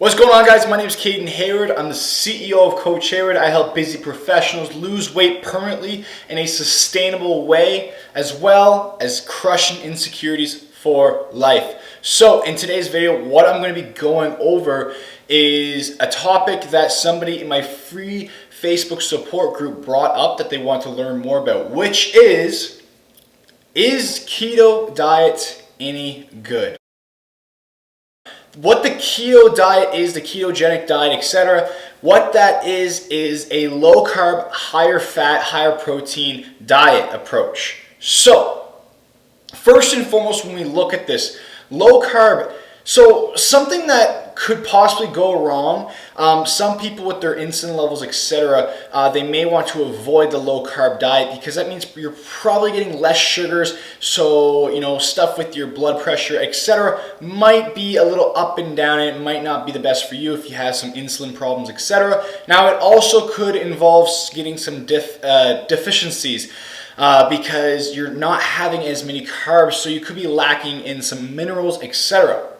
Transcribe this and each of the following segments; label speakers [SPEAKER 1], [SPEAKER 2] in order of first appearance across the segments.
[SPEAKER 1] What's going on, guys? My name is Hayward. I'm the CEO of Coach Hayward. I help busy professionals lose weight permanently in a sustainable way, as well as crushing insecurities for life. So in today's video, what I'm going to be going over is a topic that somebody in my free Facebook support group brought up that they want to learn more about, which is keto diet any good? What the keto diet is, the ketogenic diet, etc. What that is a low carb, higher fat, higher protein diet approach. So, first and foremost, when we look at this, low carb, so something that could possibly go wrong, some people with their insulin levels, etc., they may want to avoid the low carb diet because that means you're probably getting less sugars, so stuff with your blood pressure, etc., might be a little up and down, and it might not be the best for you if you have some insulin problems, etc. Now, it also could involve getting some deficiencies, because you're not having as many carbs, so you could be lacking in some minerals, etc.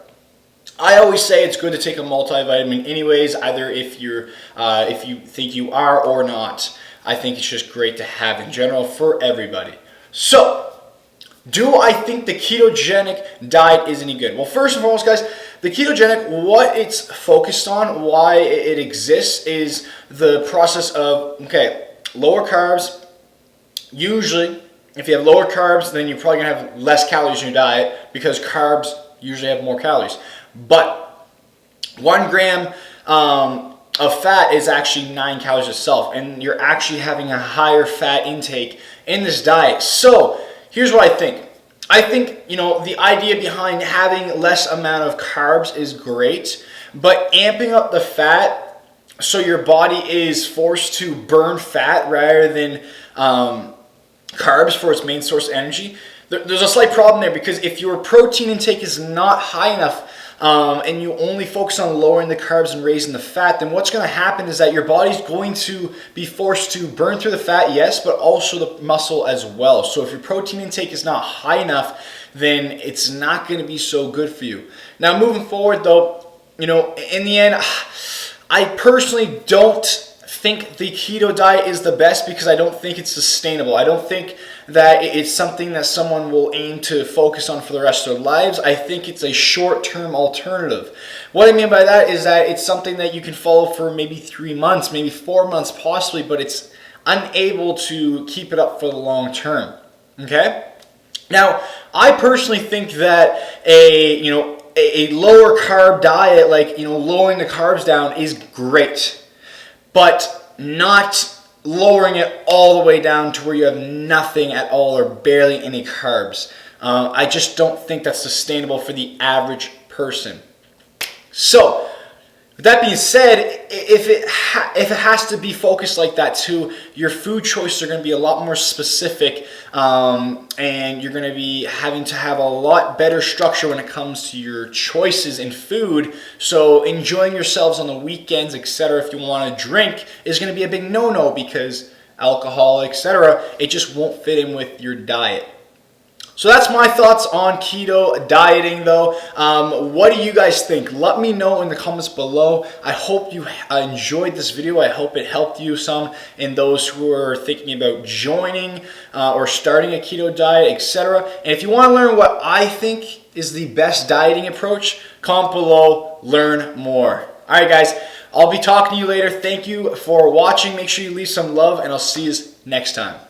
[SPEAKER 1] I always say it's good to take a multivitamin anyways, either if you think you are or not. I think it's just great to have in general for everybody. So, do I think the ketogenic diet is any good? Well, first and foremost, guys, the ketogenic, what it's focused on, why it exists, is the process of, lower carbs. Usually, if you have lower carbs, then you're probably going to have less calories in your diet because carbs usually have more calories. But 1 gram of fat is actually 9 calories itself, and you're actually having a higher fat intake in this diet. So here's what I think. I think, the idea behind having less amount of carbs is great, but amping up the fat so your body is forced to burn fat rather than carbs for its main source of energy. There's a slight problem there, because if your protein intake is not high enough and you only focus on lowering the carbs and raising the fat, then what's going to happen is that your body's going to be forced to burn through the fat, yes, but also the muscle as well. So if your protein intake is not high enough, then it's not going to be so good for you. Now, moving forward though, in the end, I personally don't think the keto diet is the best because I don't think it's sustainable. I don't think that it's something that someone will aim to focus on for the rest of their lives. I think it's a short-term alternative. What I mean by that is that it's something that you can follow for maybe 3 months, maybe 4 months possibly, but it's unable to keep it up for the long term. Okay? Now, I personally think that a lower carb diet, like lowering the carbs down, is great, but not lowering it all the way down to where you have nothing at all or barely any carbs. I just don't think that's sustainable for the average person. So, with that being said, if it has to be focused like that too, your food choices are going to be a lot more specific, and you're going to be having to have a lot better structure when it comes to your choices in food. So enjoying yourselves on the weekends, etc., if you want to drink, is going to be a big no-no because alcohol, etc., it just won't fit in with your diet. So that's my thoughts on keto dieting though. What do you guys think? Let me know in the comments below. I hope you enjoyed this video. I hope it helped you some in those who are thinking about joining or starting a keto diet, etc. And if you want to learn what I think is the best dieting approach, comment below, learn more. All right, guys, I'll be talking to you later. Thank you for watching. Make sure you leave some love, and I'll see you next time.